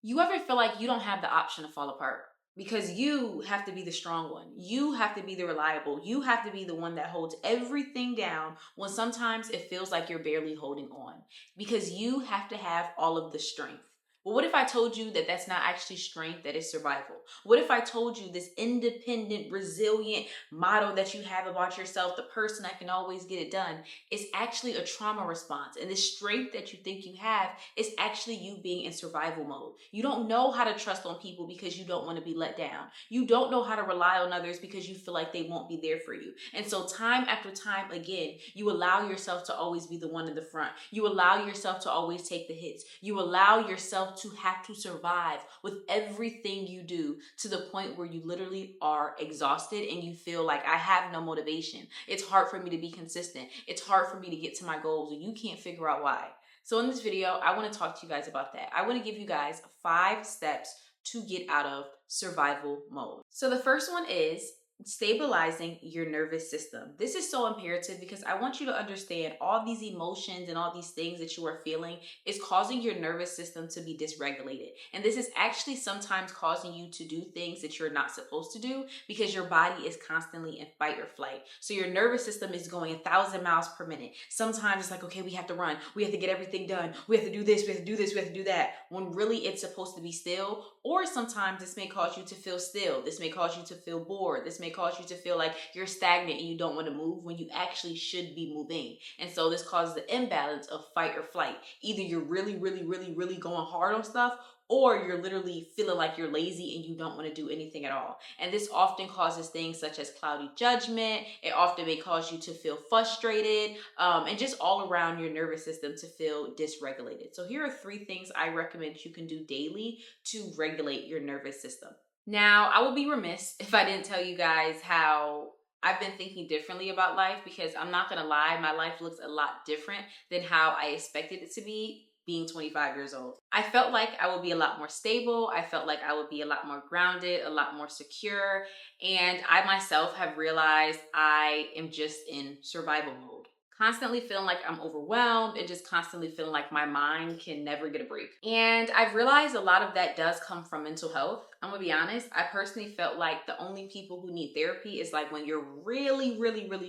You ever feel like you don't have the option to fall apart? Because you have to be the strong one. You have to be the reliable. You have to be the one that holds everything down when sometimes it feels like you're barely holding on. Because you have to have all of the strength. But what if I told you that that's not actually strength, that is survival? What if I told you this independent, resilient motto that you have about yourself, the person that can always get it done, is actually a trauma response? And the strength that you think you have is actually you being in survival mode. You don't know how to trust on people because you don't want to be let down. You don't know how to rely on others because you feel like they won't be there for you. And so time after time again, you allow yourself to always be the one in the front. You allow yourself to always take the hits. You allow yourself to have to survive with everything you do, to the point where you literally are exhausted and you feel like, I have no motivation. It's hard for me to be consistent. It's hard for me to get to my goals, and you can't figure out why. So in this video, I want to talk to you guys about that. I want to give you guys 5 steps to get out of survival mode. So the first one is stabilizing your nervous system. This is so imperative because I want you to understand all these emotions and all these things that you are feeling is causing your nervous system to be dysregulated. And this is actually sometimes causing you to do things that you're not supposed to do because your body is constantly in fight or flight. So your nervous system is going 1,000 miles per minute. Sometimes it's like, okay, we have to run. We have to get everything done. We have to do this. We have to do this. We have to do that. When really it's supposed to be still. Or sometimes this may cause you to feel still. This may cause you to feel bored. This may cause you to feel like you're stagnant and you don't want to move when you actually should be moving. And so this causes the imbalance of fight or flight. Either you're really going hard on stuff, or you're literally feeling like you're lazy and you don't want to do anything at all. And this often causes things such as cloudy judgment. It often may cause you to feel frustrated, and just all around your nervous system to feel dysregulated. So here are 3 things I recommend you can do daily to regulate your nervous system. Now, I would be remiss if I didn't tell you guys how I've been thinking differently about life, because I'm not gonna lie, my life looks a lot different than how I expected it to be being 25 years old. I felt like I would be a lot more stable. I felt like I would be a lot more grounded, a lot more secure. And I myself have realized I am just in survival mode. Constantly feeling like I'm overwhelmed and just constantly feeling like my mind can never get a break. And I've realized a lot of that does come from mental health. I'm gonna be honest, I personally felt like the only people who need therapy is like when you're really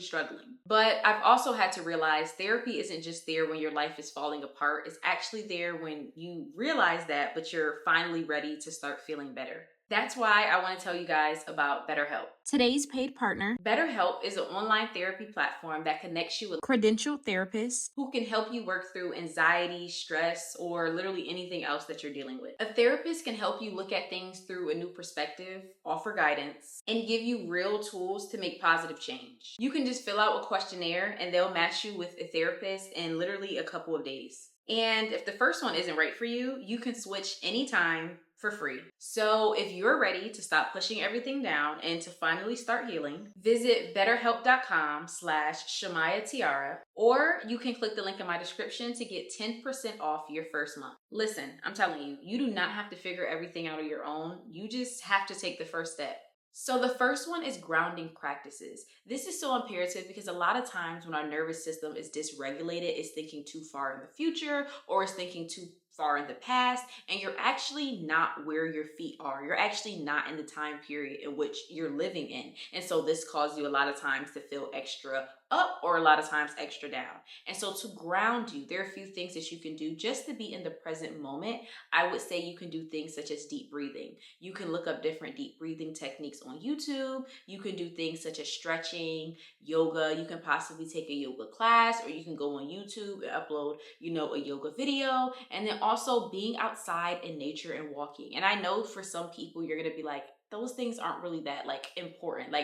struggling. But I've also had to realize therapy isn't just there when your life is falling apart. It's actually there when you realize that, but you're finally ready to start feeling better. That's why I want to tell you guys about BetterHelp. Today's paid partner, BetterHelp, is an online therapy platform that connects you with credentialed therapists who can help you work through anxiety, stress, or literally anything else that you're dealing with. A therapist can help you look at things through a new perspective, offer guidance, and give you real tools to make positive change. You can just fill out a questionnaire and they'll match you with a therapist in literally a couple of days. And if the first one isn't right for you, you can switch anytime for free. So if you're ready to stop pushing everything down and to finally start healing, visit betterhelp.com/ChamiaTiarra, or you can click the link in my description to get 10% off your first month. Listen, I'm telling you, you do not have to figure everything out on your own. You just have to take the first step. So the first one is grounding practices. This is so imperative because a lot of times when our nervous system is dysregulated, it's thinking too far in the future or it's thinking too far in the past, and you're actually not where your feet are. You're actually not in the time period in which you're living in. And so this causes you a lot of times to feel extra up or a lot of times extra down. And so to ground you, there are a few things that you can do just to be in the present moment. I would say you can do things such as deep breathing. You can look up different deep breathing techniques on YouTube. You can do things such as stretching, yoga. You can possibly take a yoga class, or you can go on YouTube and upload, a yoga video. And then also being outside in nature and walking. And I know for some people, you're going to be like, those things aren't really that important.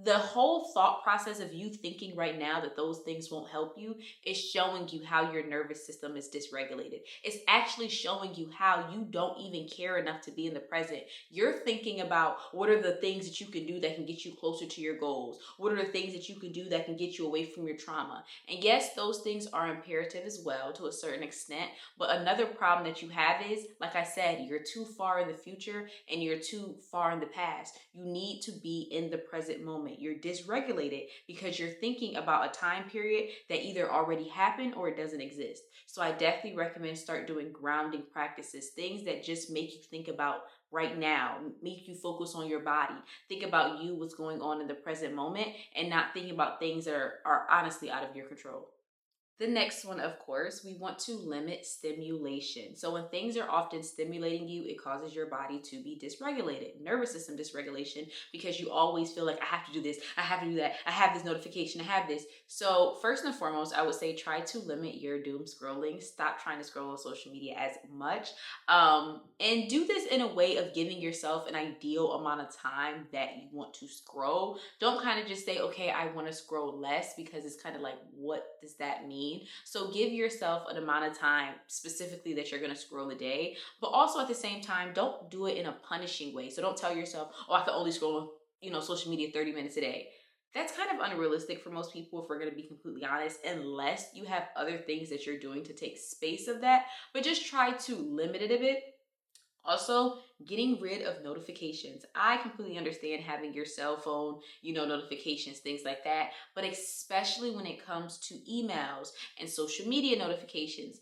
The whole thought process of you thinking right now that those things won't help you is showing you how your nervous system is dysregulated. It's actually showing you how you don't even care enough to be in the present. You're thinking about what are the things that you can do that can get you closer to your goals? What are the things that you can do that can get you away from your trauma? And yes, those things are imperative as well to a certain extent. But another problem that you have is, like I said, you're too far in the future and you're too far in the past. You need to be in the present moment. moment. You're dysregulated because you're thinking about a time period that either already happened or it doesn't exist. So I definitely recommend start doing grounding practices, things that just make you think about right now, make you focus on your body, think about you, what's going on in the present moment, and not thinking about things that are honestly out of your control. The next one, of course, we want to limit stimulation. So when things are often stimulating you, it causes your body to be dysregulated, nervous system dysregulation, because you always feel like I have to do this, I have to do that, I have this notification, I have this. So first and foremost, I would say try to limit your doom scrolling. Stop trying to scroll on social media as much. And do this in a way of giving yourself an ideal amount of time that you want to scroll. Don't kind of just say, okay, I want to scroll less, because it's kind of like, what does that mean? So give yourself an amount of time specifically that you're going to scroll a day, but also at the same time, don't do it in a punishing way. So don't tell yourself, oh, I can only scroll, social media 30 minutes a day. That's kind of unrealistic for most people, if we're going to be completely honest, unless you have other things that you're doing to take space of that. But just try to limit it a bit. Also, getting rid of notifications. I completely understand having your cell phone, notifications, things like that, but especially when it comes to emails and social media notifications,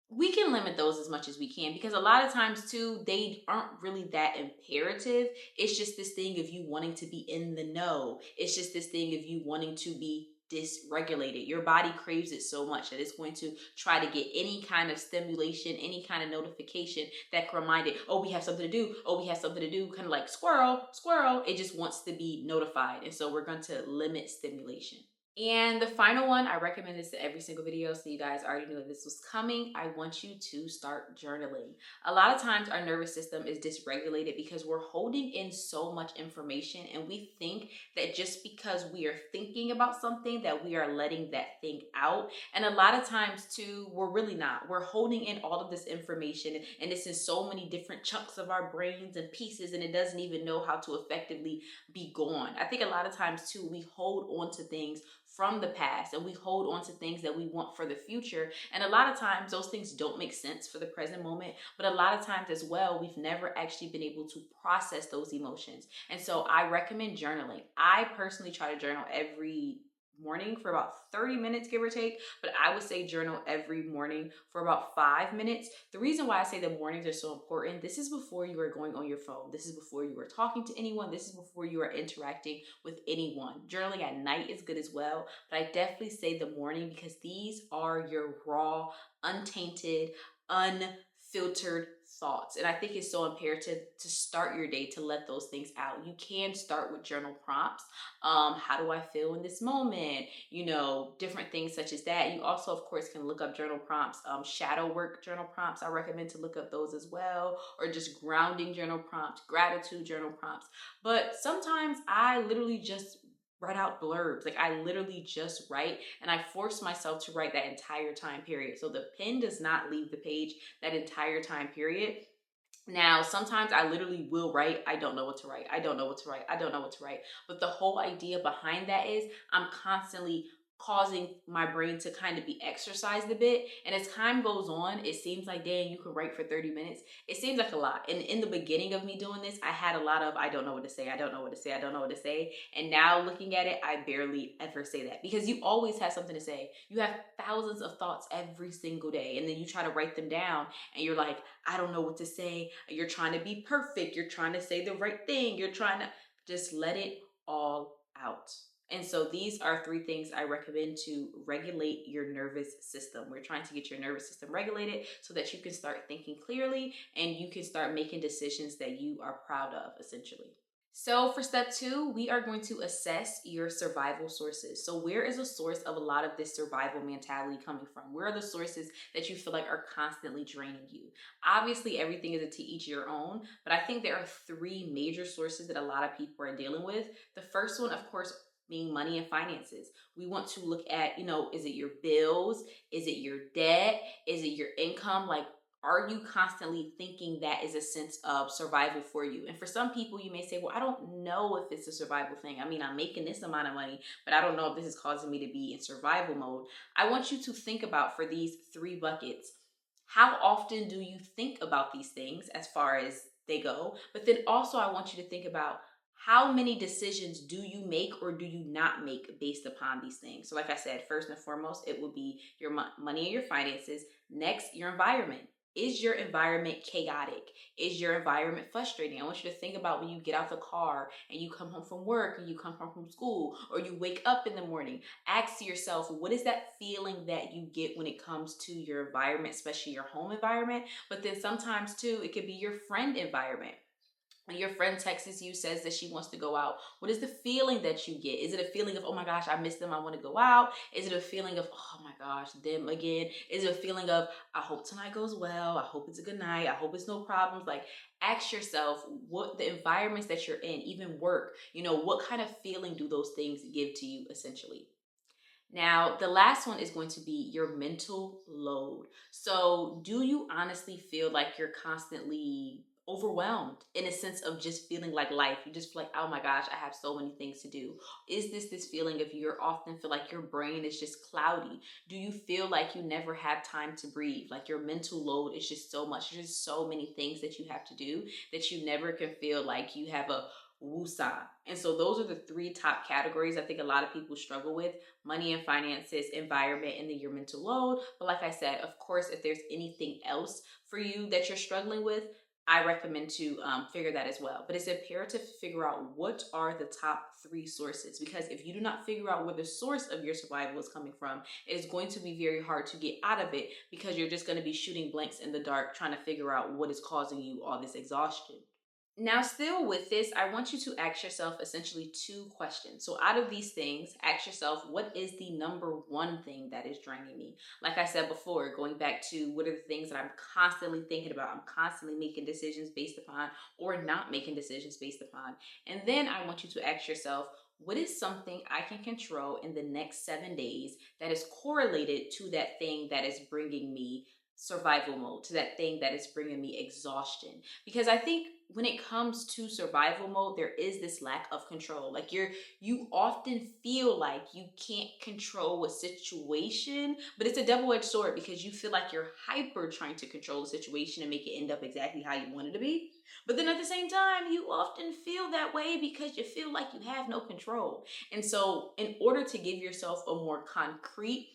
we can limit those as much as we can, because a lot of times too, they aren't really that imperative. It's just this thing of you wanting to be in the know. It's just this thing of you wanting to be dysregulated. Your body craves it so much that it's going to try to get any kind of stimulation, any kind of notification that can remind it, oh, we have something to do. Oh, we have something to do. Kind of like squirrel, squirrel. It just wants to be notified. And so we're going to limit stimulation. And the final one, I recommend this to every single video, so you guys already knew that this was coming. I want you to start journaling. A lot of times our nervous system is dysregulated because we're holding in so much information, and we think that just because we are thinking about something that we are letting that thing out. And a lot of times too, we're really not. We're holding in all of this information, and it's in so many different chunks of our brains and pieces, and it doesn't even know how to effectively be gone. I think a lot of times too, we hold on to things from the past, and we hold on to things that we want for the future. And a lot of times those things don't make sense for the present moment, but a lot of times as well, we've never actually been able to process those emotions. And so I recommend journaling. I personally try to journal every morning for about 30 minutes, give or take, but I would say journal every morning for about 5 minutes. The reason why I say the mornings are so important, this is before you are going on your phone. This is before you are talking to anyone. This is before you are interacting with anyone. Journaling at night is good as well, but I definitely say the morning, because these are your raw, untainted, unfiltered thoughts. And I think it's so imperative to start your day to let those things out. You can start with journal prompts. How do I feel in this moment? Different things such as that. You also, of course, can look up journal prompts, shadow work journal prompts. I recommend to look up those as well, or just grounding journal prompts, gratitude journal prompts. But sometimes I literally just write out blurbs. Like, I literally just write, and I force myself to write that entire time period. So the pen does not leave the page that entire time period. Now, sometimes I literally will write, I don't know what to write. I don't know what to write. I don't know what to write. But the whole idea behind that is I'm constantly causing my brain to kind of be exercised a bit. And as time goes on, it seems like, dang, you could write for 30 minutes. It seems like a lot. And in the beginning of me doing this, I had a lot of, I don't know what to say. I don't know what to say. I don't know what to say. And now looking at it, I barely ever say that, because you always have something to say. You have thousands of thoughts every single day. And then you try to write them down and you're like, I don't know what to say. You're trying to be perfect. You're trying to say the right thing. You're trying to just let it all out. And so these are 3 things I recommend to regulate your nervous system. We're trying to get your nervous system regulated so that you can start thinking clearly and you can start making decisions that you are proud of, essentially. So for step 2, we are going to assess your survival sources. So where is the source of a lot of this survival mentality coming from? Where are the sources that you feel like are constantly draining you? Obviously, everything is to each your own, but I think there are 3 major sources that a lot of people are dealing with. The first one, of course, being money and finances. We want to look at, is it your bills? Is it your debt? Is it your income? Like, are you constantly thinking that is a sense of survival for you? And for some people, you may say, well, I don't know if it's a survival thing. I mean, I'm making this amount of money, but I don't know if this is causing me to be in survival mode. I want you to think about, for these 3 buckets, how often do you think about these things as far as they go? But then also I want you to think about, How many decisions do you make or do you not make based upon these things? So, like I said, first and foremost, it will be your money and your finances. Next, your environment. Is your environment chaotic? Is your environment frustrating? I want you to think about when you get out the car and you come home from work and you come home from school or you wake up in the morning. Ask yourself, what is that feeling that you get when it comes to your environment, especially your home environment? But then sometimes too, it could be your friend environment. When your friend texts you, says that she wants to go out, what is the feeling that you get? Is it a feeling of, oh my gosh, I miss them, I want to go out? Is it a feeling of, oh my gosh, them again? Is it a feeling of, I hope tonight goes well, I hope it's a good night, I hope it's no problems? Like, ask yourself what the environments that you're in, even work, what kind of feeling do those things give to you essentially? Now, the last one is going to be your mental load. So, do you honestly feel like you're constantly overwhelmed in a sense of just feeling like life? You just feel like, oh my gosh, I have so many things to do. Is this feeling of you often feel like your brain is just cloudy? Do you feel like you never have time to breathe? Like your mental load is just so much. There's just so many things that you have to do that you never can feel like you have a woosah. And so those are the three top categories I think a lot of people struggle with: money and finances, environment, and then your mental load. But like I said, of course, if there's anything else for you that you're struggling with, I recommend to figure that as well. But it's imperative to figure out what are the top three sources, because if you do not figure out where the source of your survival is coming from, it is going to be very hard to get out of it, because you're just going to be shooting blanks in the dark trying to figure out what is causing you all this exhaustion. Now, still with this, I want you to ask yourself essentially two questions. So, out of these things, ask yourself, what is the number one thing that is draining me? Like I said before, going back to what are the things that I'm constantly thinking about, I'm constantly making decisions based upon, or not making decisions based upon. And then I want you to ask yourself, what is something I can control in the next 7 days that is correlated to that thing that is bringing me survival mode, to that thing that is bringing me exhaustion? Because I think when it comes to survival mode, there is this lack of control. Like you often feel like you can't control a situation, but it's a double-edged sword, because you feel like you're hyper trying to control the situation and make it end up exactly how you want it to be. But then at the same time, you often feel that way because you feel like you have no control. And so in order to give yourself a more concrete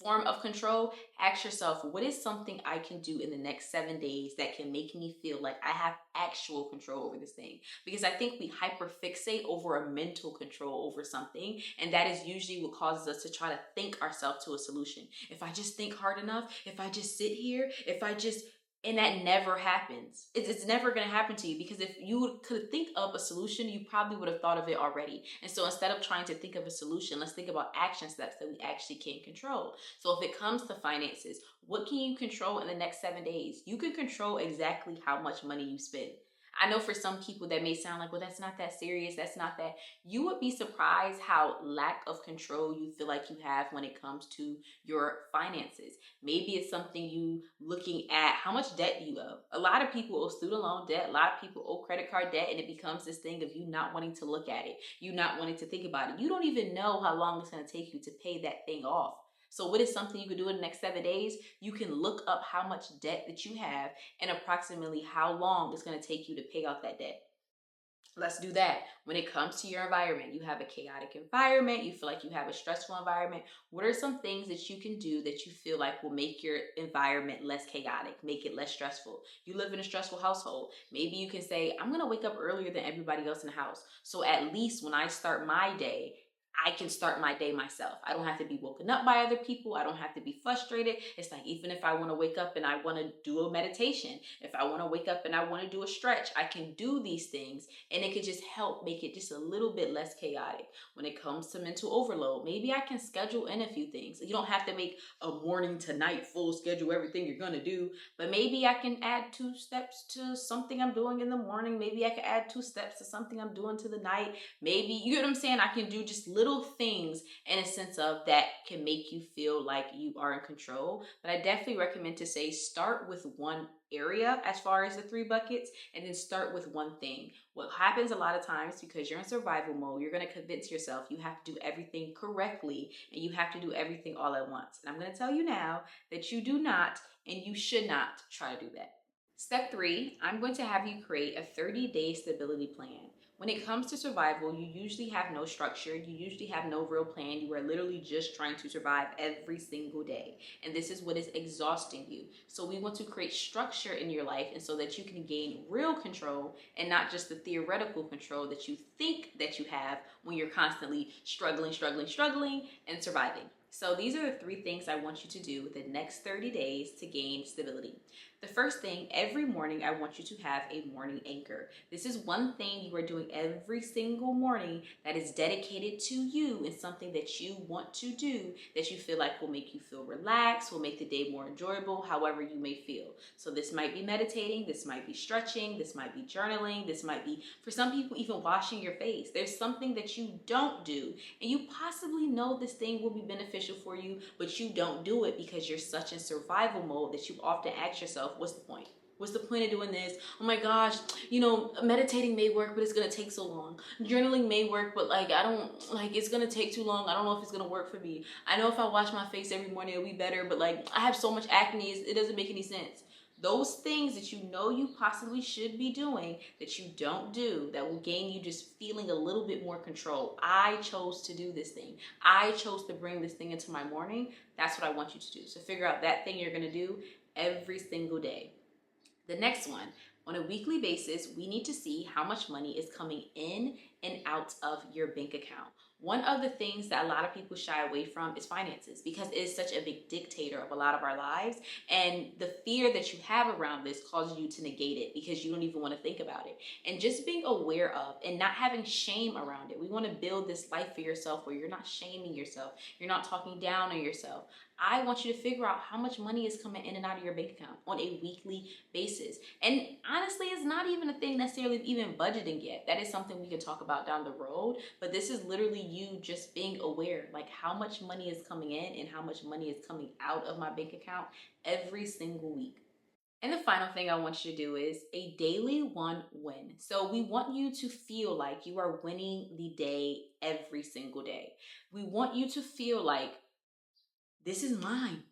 form of control, ask yourself, what is something I can do in the next 7 days that can make me feel like I have actual control over this thing? Because I think we hyperfixate over a mental control over something, and that is usually what causes us to try to think ourselves to a solution. If I just think hard enough, if I just sit here, if I just, and that never happens. It's never going to happen to you, because if you could think of a solution, you probably would have thought of it already. And so instead of trying to think of a solution, let's think about action steps that we actually can control. So if it comes to finances, what can you control in the next 7 days? You can control exactly how much money you spend. I know for some people that may sound like, well, that's not that serious. That's not that. You would be surprised how lack of control you feel like you have when it comes to your finances. Maybe it's something you looking at, how much debt do you owe? A lot of people owe student loan debt. A lot of people owe credit card debt, and it becomes this thing of you not wanting to look at it. You not wanting to think about it. You don't even know how long it's going to take you to pay that thing off. So what is something you could do in the next 7 days? You can look up how much debt that you have and approximately how long it's going to take you to pay off that debt. Let's do that. When it comes to your environment, you have a chaotic environment, you feel like you have a stressful environment. What are some things that you can do that you feel like will make your environment less chaotic, make it less stressful? You live in a stressful household. Maybe you can say, I'm going to wake up earlier than everybody else in the house. So at least when I start my day, I can start my day myself. I don't have to be woken up by other people. I don't have to be frustrated. It's like, even if I want to wake up and I want to do a meditation, if I want to wake up and I want to do a stretch, I can do these things, and it could just help make it just a little bit less chaotic. When it comes to mental overload, maybe I can schedule in a few things. You don't have to make a morning to night full schedule everything you're going to do, but maybe I can add 2 steps to something I'm doing in the morning. Maybe I can add 2 steps to something I'm doing to the night. Maybe, you know what I'm saying? I can do just little things in a sense of that can make you feel like you are in control. But I definitely recommend to say, start with one area as far as the 3 buckets, and then start with one thing. What happens a lot of times, because you're in survival mode, you're going to convince yourself you have to do everything correctly and you have to do everything all at once. And I'm going to tell you now that you do not, and you should not try to do that. Step 3, I'm going to have you create a 30-day stability plan. When it comes to survival, you usually have no structure, you usually have no real plan. You are literally just trying to survive every single day. And this is what is exhausting you. So we want to create structure in your life, and so that you can gain real control and not just the theoretical control that you think that you have when you're constantly struggling, and surviving. So these are the 3 things I want you to do with the next 30 days to gain stability. The first thing, every morning, I want you to have a morning anchor. This is one thing you are doing every single morning that is dedicated to you and something that you want to do that you feel like will make you feel relaxed, will make the day more enjoyable, however you may feel. So this might be meditating, this might be stretching, this might be journaling, this might be, for some people, even washing your face. There's something that you don't do, and you possibly know this thing will be beneficial for you, but you don't do it because you're such in survival mode that you often ask yourself, what's the point? What's the point of doing this? Oh my gosh, meditating may work, but it's gonna take so long. Journaling may work, but it's gonna take too long. I don't know if it's gonna work for me. I know if I wash my face every morning, it'll be better, but I have so much acne, it doesn't make any sense. Those things that you know you possibly should be doing that you don't do, that will gain you just feeling a little bit more control. I chose to do this thing. I chose to bring this thing into my morning. That's what I want you to do. So figure out that thing you're gonna do every single day. The next one, on a weekly basis, we need to see how much money is coming in and out of your bank account. One of the things that a lot of people shy away from is finances, because it is such a big dictator of a lot of our lives. And the fear that you have around this causes you to negate it because you don't even want to think about it. And just being aware of and not having shame around it. We want to build this life for yourself where you're not shaming yourself. You're not talking down on yourself. I want you to figure out how much money is coming in and out of your bank account on a weekly basis. And honestly, it's not even a thing necessarily even budgeting yet. That is something we can talk about down the road. But this is literally you just being aware, how much money is coming in and how much money is coming out of my bank account every single week. And the final thing I want you to do is a daily one win. So we want you to feel like you are winning the day every single day. We want you to feel like this is mine.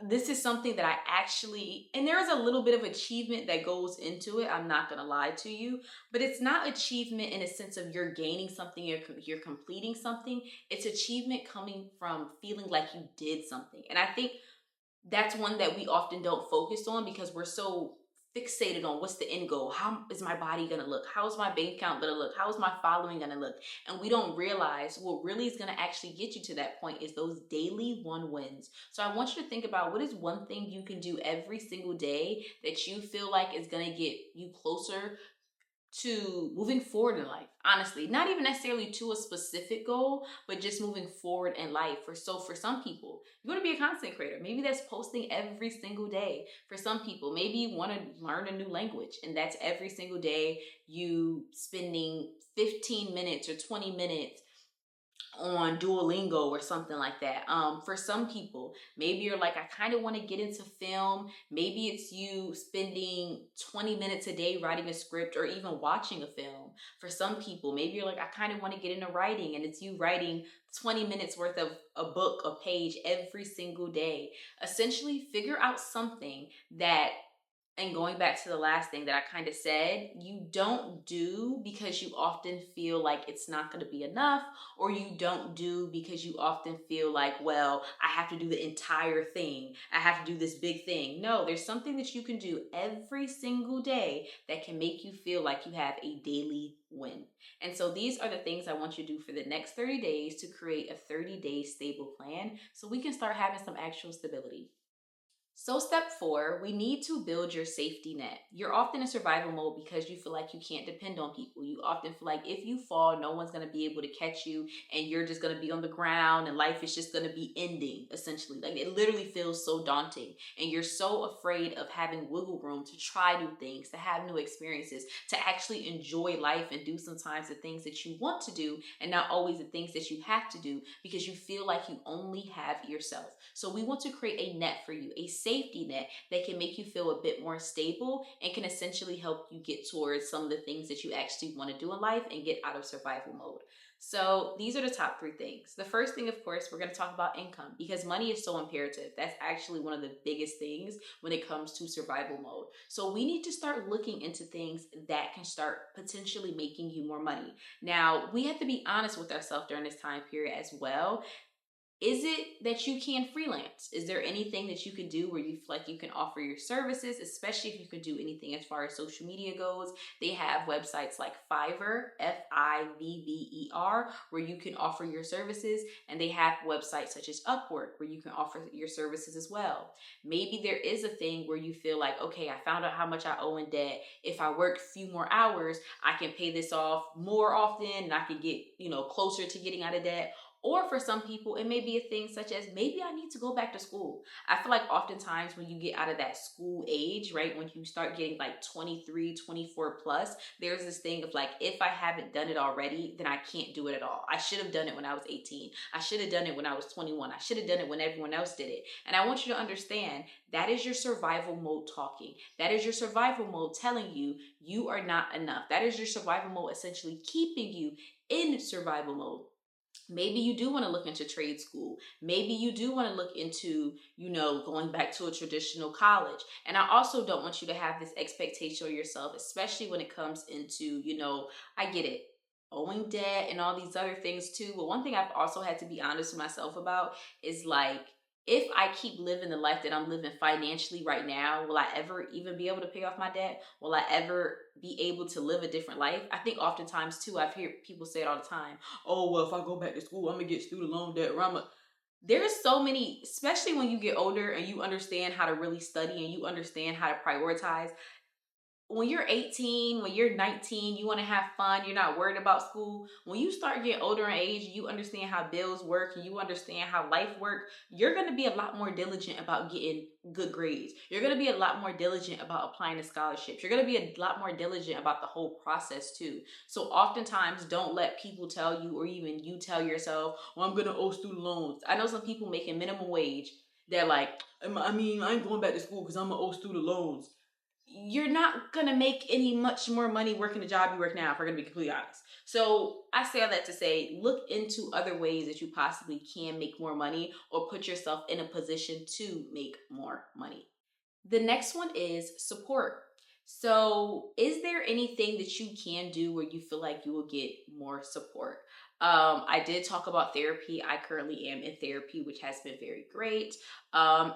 This is something that I actually, and there is a little bit of achievement that goes into it. I'm not going to lie to you, but it's not achievement in a sense of you're gaining something, you're completing something. It's achievement coming from feeling like you did something. And I think that's one that we often don't focus on because we're so fixated on what's the end goal. How is my body gonna look? How is my bank account gonna look? How is my following gonna look? And we don't realize what really is gonna actually get you to that point is those daily one wins. So I want you to think about, what is one thing you can do every single day that you feel like is gonna get you closer to moving forward in life. Honestly, not even necessarily to a specific goal, but just moving forward in life. For some people, you want to be a content creator. Maybe that's posting every single day. For some people, maybe you want to learn a new language, and that's every single day you spending 15 minutes or 20 minutes on Duolingo or something like that. For some people, maybe you're like, I kind of want to get into film. Maybe it's you spending 20 minutes a day writing a script or even watching a film. For some people, maybe you're like, I kind of want to get into writing, and it's you writing 20 minutes worth of a book, a page every single day. Essentially, figure out something that, and going back to the last thing that I kind of said, you don't do because you often feel like it's not going to be enough, or you don't do because you often feel like, well, I have to do the entire thing. I have to do this big thing. No, there's something that you can do every single day that can make you feel like you have a daily win. And so these are the things I want you to do for the next 30 days to create a 30-day stable plan so we can start having some actual stability. So step 4, we need to build your safety net. You're often in survival mode because you feel like you can't depend on people. You often feel like if you fall, no one's going to be able to catch you, and you're just going to be on the ground, and life is just going to be ending, essentially. It literally feels so daunting, and you're so afraid of having wiggle room to try new things, to have new experiences, to actually enjoy life and do sometimes the things that you want to do and not always the things that you have to do, because you feel like you only have yourself. So we want to create a net for you, a safety net that can make you feel a bit more stable and can essentially help you get towards some of the things that you actually want to do in life and get out of survival mode. So these are the top three things. The first thing, of course, we're going to talk about income because money is so imperative. That's actually one of the biggest things when it comes to survival mode. So we need to start looking into things that can start potentially making you more money. Now, we have to be honest with ourselves during this time period as well. Is it that you can freelance? Is there anything that you can do where you feel like you can offer your services, especially if you can do anything as far as social media goes? They have websites like Fiverr, Fivver, where you can offer your services, and they have websites such as Upwork where you can offer your services as well. Maybe there is a thing where you feel like, okay, I found out how much I owe in debt. If I work a few more hours, I can pay this off more often and I can get, closer to getting out of debt. Or for some people, it may be a thing such as maybe I need to go back to school. I feel like oftentimes when you get out of that school age, right, when you start getting like 23, 24 plus, there's this thing of like, if I haven't done it already, then I can't do it at all. I should have done it when I was 18. I should have done it when I was 21. I should have done it when everyone else did it. And I want you to understand that is your survival mode talking. That is your survival mode telling you you are not enough. That is your survival mode essentially keeping you in survival mode. Maybe you do want to look into trade school. Maybe you do want to look into, going back to a traditional college. And I also don't want you to have this expectation of yourself, especially when it comes into, I get it, owing debt and all these other things too. But one thing I've also had to be honest with myself about is like, if I keep living the life that I'm living financially right now, will I ever even be able to pay off my debt? Will I ever be able to live a different life? I think oftentimes too, I've heard people say it all the time. Oh, well, if I go back to school, I'm gonna get student loan debt. There's so many, especially when you get older and you understand how to really study and you understand how to prioritize. When you're 18, when you're 19, you want to have fun, you're not worried about school. When you start getting older in age, you understand how bills work and you understand how life works, you're going to be a lot more diligent about getting good grades. You're going to be a lot more diligent about applying to scholarships. You're going to be a lot more diligent about the whole process too. So oftentimes don't let people tell you or even you tell yourself, well, I'm going to owe student loans. I know some people making minimum wage. They're like, I ain't going back to school because I'm going to owe student loans. You're not gonna make any much more money working the job you work now, if we're gonna be completely honest. So I say all that to say, look into other ways that you possibly can make more money or put yourself in a position to make more money. The next one is support. So, is there anything that you can do where you feel like you will get more support? I did talk about therapy. I currently am in therapy, which has been very great.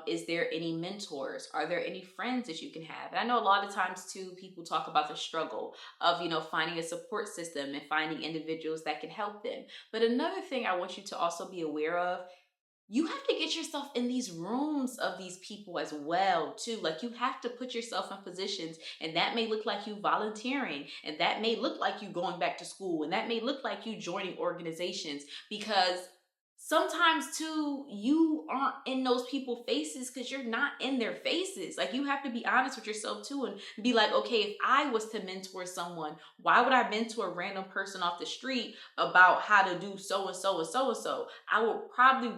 Is there any mentors? Are there any friends that you can have? And I know a lot of times too, people talk about the struggle of, finding a support system and finding individuals that can help them. But another thing I want you to also be aware of, you have to get yourself in these rooms of these people as well too. Like, you have to put yourself in positions, and that may look like you volunteering, and that may look like you going back to school, and that may look like you joining organizations, because sometimes too you aren't in those people's faces because you're not in their faces. Like, you have to be honest with yourself too and be like, okay, if I was to mentor someone, why would I mentor a random person off the street about how to do so and so and so and so? I would probably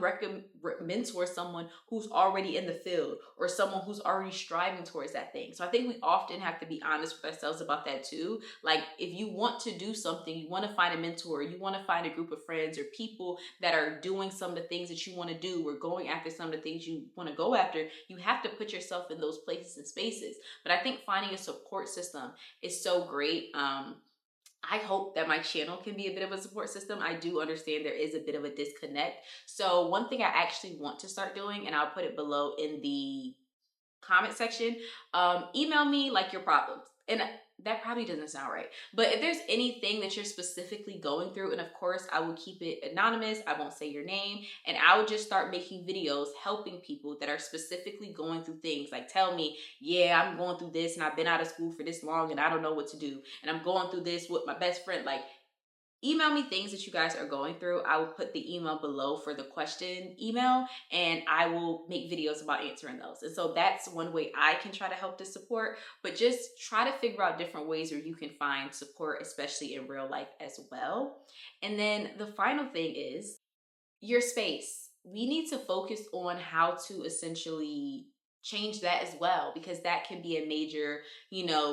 mentor someone who's already in the field or someone who's already striving towards that thing. So I think we often have to be honest with ourselves about that too. Like, if you want to do something, you want to find a mentor, you want to find a group of friends or people that are doing some of the things that you want to do or going after some of the things you want to go after, you have to put yourself in those places and spaces. But I think finding a support system is so great. I hope that my channel can be a bit of a support system. I do understand there is a bit of a disconnect. So one thing I actually want to start doing, and I'll put it below in the comment section, email me like your problems. And that probably doesn't sound right, but if there's anything that you're specifically going through, and of course I will keep it anonymous, I won't say your name, and I will just start making videos helping people that are specifically going through things. Like, tell me, yeah, I'm going through this and I've been out of school for this long and I don't know what to do, and I'm going through this with my best friend. Like, email me things that you guys are going through. I will put the email below for the question email, and I will make videos about answering those. And so that's one way I can try to help to support, but just try to figure out different ways where you can find support, especially in real life as well. And then the final thing is your space. We need to focus on how to essentially change that as well, because that can be a major,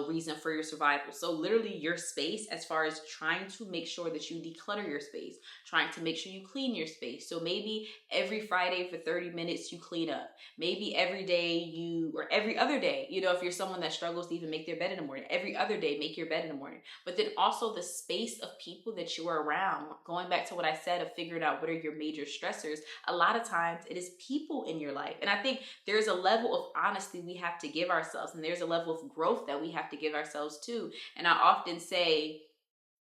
reason for your survival. So literally your space, as far as trying to make sure that you declutter your space, trying to make sure you clean your space. So maybe every Friday for 30 minutes you clean up. Maybe every day or every other day, if you're someone that struggles to even make their bed in the morning, every other day make your bed in the morning. But then also the space of people that you are around, going back to what I said of figuring out what are your major stressors, a lot of times it is people in your life. And I think there's a level of honesty we have to give ourselves, and there's a level of growth that we have to give ourselves too. And I often say,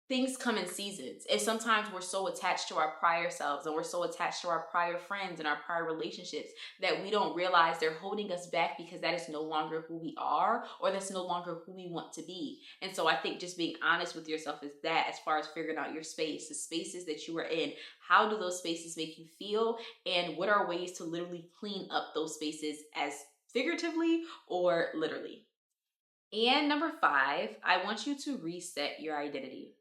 things come in seasons. And sometimes we're so attached to our prior selves, and we're so attached to our prior friends and our prior relationships, that we don't realize they're holding us back, because that is no longer who we are, or that's no longer who we want to be. And so I think just being honest with yourself is that, as far as figuring out your space, the spaces that you are in, how do those spaces make you feel? And what are ways to literally clean up those spaces, as figuratively or literally? And number 5, I want you to reset your identity.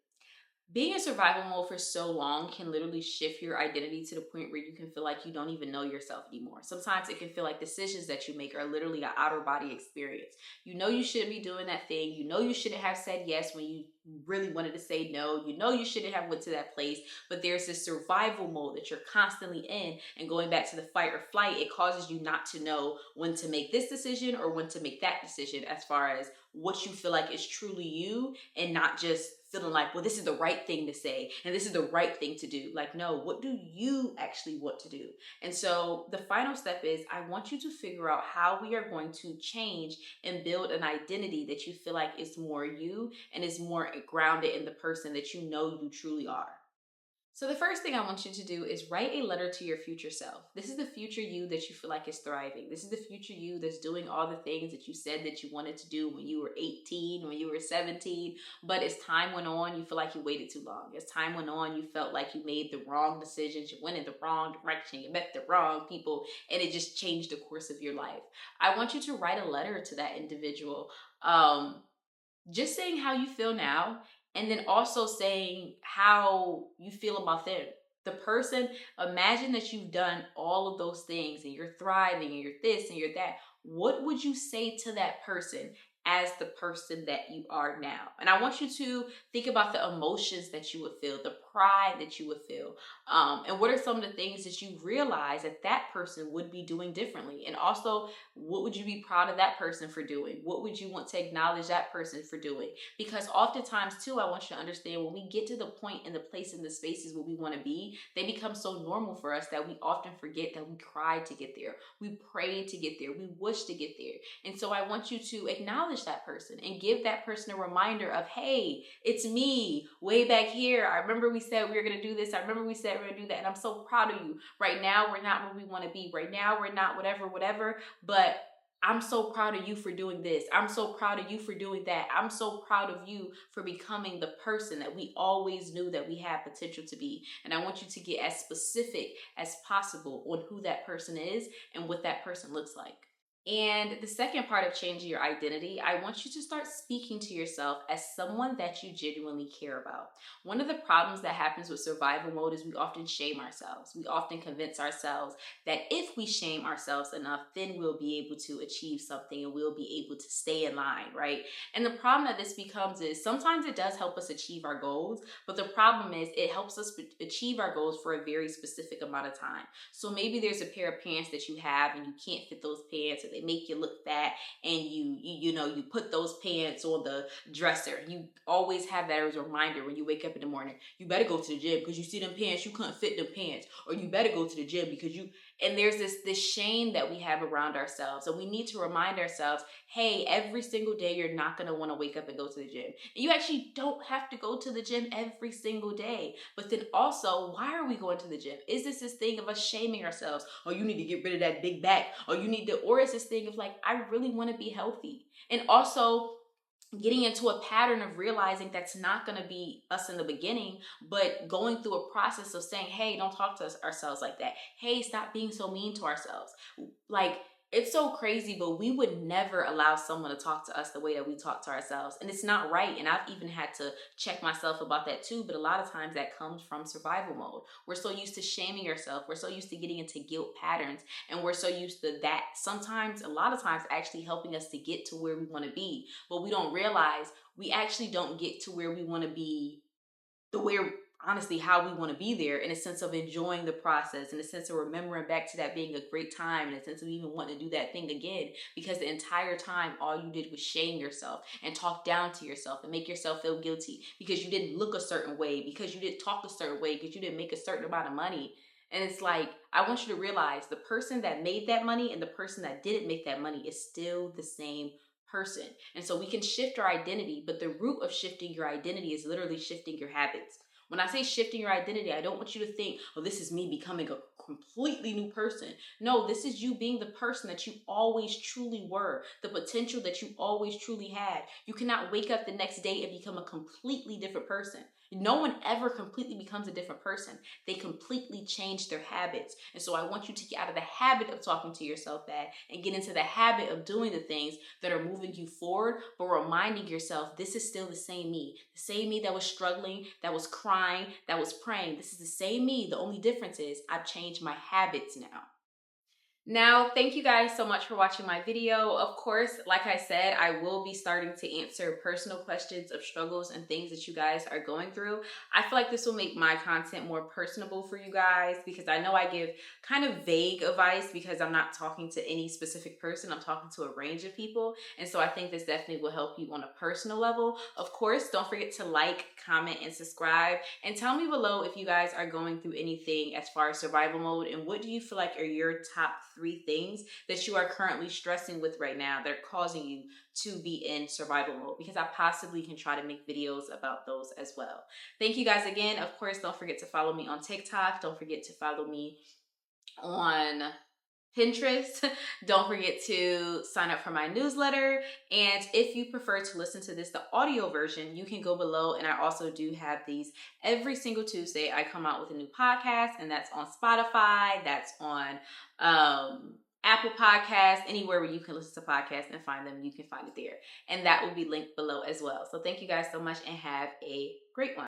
Being in survival mode for so long can literally shift your identity to the point where you can feel like you don't even know yourself anymore. Sometimes it can feel like decisions that you make are literally an outer body experience. You know you shouldn't be doing that thing. You know you shouldn't have said yes when you really wanted to say no. You know you shouldn't have went to that place, but there's this survival mode that you're constantly in. And going back to the fight or flight, it causes you not to know when to make this decision or when to make that decision, as far as what you feel like is truly you, and not just feeling like, well, this is the right thing to say and this is the right thing to do. Like, no, what do you actually want to do? And so the final step is, I want you to figure out how we are going to change and build an identity that you feel like is more you and is more grounded in the person that you know you truly are. So the first thing I want you to do is write a letter to your future self. This is the future you that you feel like is thriving. This is the future you that's doing all the things that you said that you wanted to do when you were 18, when you were 17. But as time went on, you feel like you waited too long. As time went on, you felt like you made the wrong decisions. You went in the wrong direction. You met the wrong people, and it just changed the course of your life. I want you to write a letter to that individual. Just saying how you feel now, and then also saying how you feel about them. The person, imagine that you've done all of those things and you're thriving and you're this and you're that. What would you say to that person as the person that you are now? And I want you to think about the emotions that you would feel, the pride that you would feel, and what are some of the things that you realize that that person would be doing differently? And also, what would you be proud of that person for doing? What would you want to acknowledge that person for doing? Because oftentimes too, I want you to understand, when we get to the point and the place and the spaces where we want to be, they become so normal for us that we often forget that we cried to get there. We prayed to get there. We wish to get there. And so I want you to acknowledge that person and give that person a reminder of, hey, it's me way back here. I remember we said we were going to do this. I remember we said we we're going to do that. And I'm so proud of you. Right now, we're not where we want to be. Right now, we're not whatever, but I'm so proud of you for doing this. I'm so proud of you for doing that. I'm so proud of you for becoming the person that we always knew that we had potential to be. And I want you to get as specific as possible on who that person is and what that person looks like. And the second part of changing your identity, I want you to start speaking to yourself as someone that you genuinely care about. One of the problems that happens with survival mode is we often shame ourselves. We often convince ourselves that if we shame ourselves enough, then we'll be able to achieve something and we'll be able to stay in line, right? And the problem that this becomes is, sometimes it does help us achieve our goals, but the problem is it helps us achieve our goals for a very specific amount of time. So maybe there's a pair of pants that you have and you can't fit those pants, or they make you look fat, and you put those pants on the dresser. You always have that as a reminder when you wake up in the morning. You better go to the gym because you see them pants, you couldn't fit them pants, or you better go to the gym because you. And there's this shame that we have around ourselves, and we need to remind ourselves, hey, every single day you're not going to want to wake up and go to the gym. And you actually don't have to go to the gym every single day. But then also, why are we going to the gym? Is this thing of us shaming ourselves? Oh, you need to get rid of that big back. Or you need to, or is this thing of like, I really want to be healthy. And also, getting into a pattern of realizing that's not going to be us in the beginning, but going through a process of saying, hey, don't talk to ourselves like that. Hey, stop being so mean to ourselves. Like, it's so crazy, but we would never allow someone to talk to us the way that we talk to ourselves. And it's not right. And I've even had to check myself about that too. But a lot of times that comes from survival mode. We're so used to shaming ourselves. We're so used to getting into guilt patterns. And we're so used to that sometimes, a lot of times, actually helping us to get to where we want to be. But we don't realize we actually don't get to where we want to be the way, honestly, how we want to be there, in a sense of enjoying the process, in a sense of remembering back to that being a great time, in a sense of even wanting to do that thing again, because the entire time all you did was shame yourself and talk down to yourself and make yourself feel guilty because you didn't look a certain way, because you didn't talk a certain way, because you didn't make a certain amount of money. And it's like, I want you to realize the person that made that money and the person that didn't make that money is still the same person. And so we can shift our identity, but the root of shifting your identity is literally shifting your habits. When I say shifting your identity, I don't want you to think, oh, this is me becoming a completely new person. No, this is you being the person that you always truly were, the potential that you always truly had. You cannot wake up the next day and become a completely different person. No one ever completely becomes a different person. They completely change their habits. And so I want you to get out of the habit of talking to yourself bad and get into the habit of doing the things that are moving you forward, but reminding yourself this is still the same me. The same me that was struggling, that was crying, that was praying. This is the same me. The only difference is I've changed my habits now. Now, thank you guys so much for watching my video. Of course, like I said, I will be starting to answer personal questions of struggles and things that you guys are going through. I feel like this will make my content more personable for you guys, because I know I give kind of vague advice because I'm not talking to any specific person. I'm talking to a range of people. And so I think this definitely will help you on a personal level. Of course, don't forget to like, comment, and subscribe. And tell me below if you guys are going through anything as far as survival mode, and what do you feel like are your top 3 things that you are currently stressing with right now that are causing you to be in survival mode, because I possibly can try to make videos about those as well. Thank you guys again. Of course, don't forget to follow me on TikTok. Don't forget to follow me on Pinterest. Don't forget to sign up for my newsletter. And if you prefer to listen to this, the audio version, you can go below. And I also do have these every single Tuesday. I come out with a new podcast, and that's on Spotify. That's on Apple Podcasts, anywhere where you can listen to podcasts and find them, you can find it there. And that will be linked below as well. So thank you guys so much and have a great one.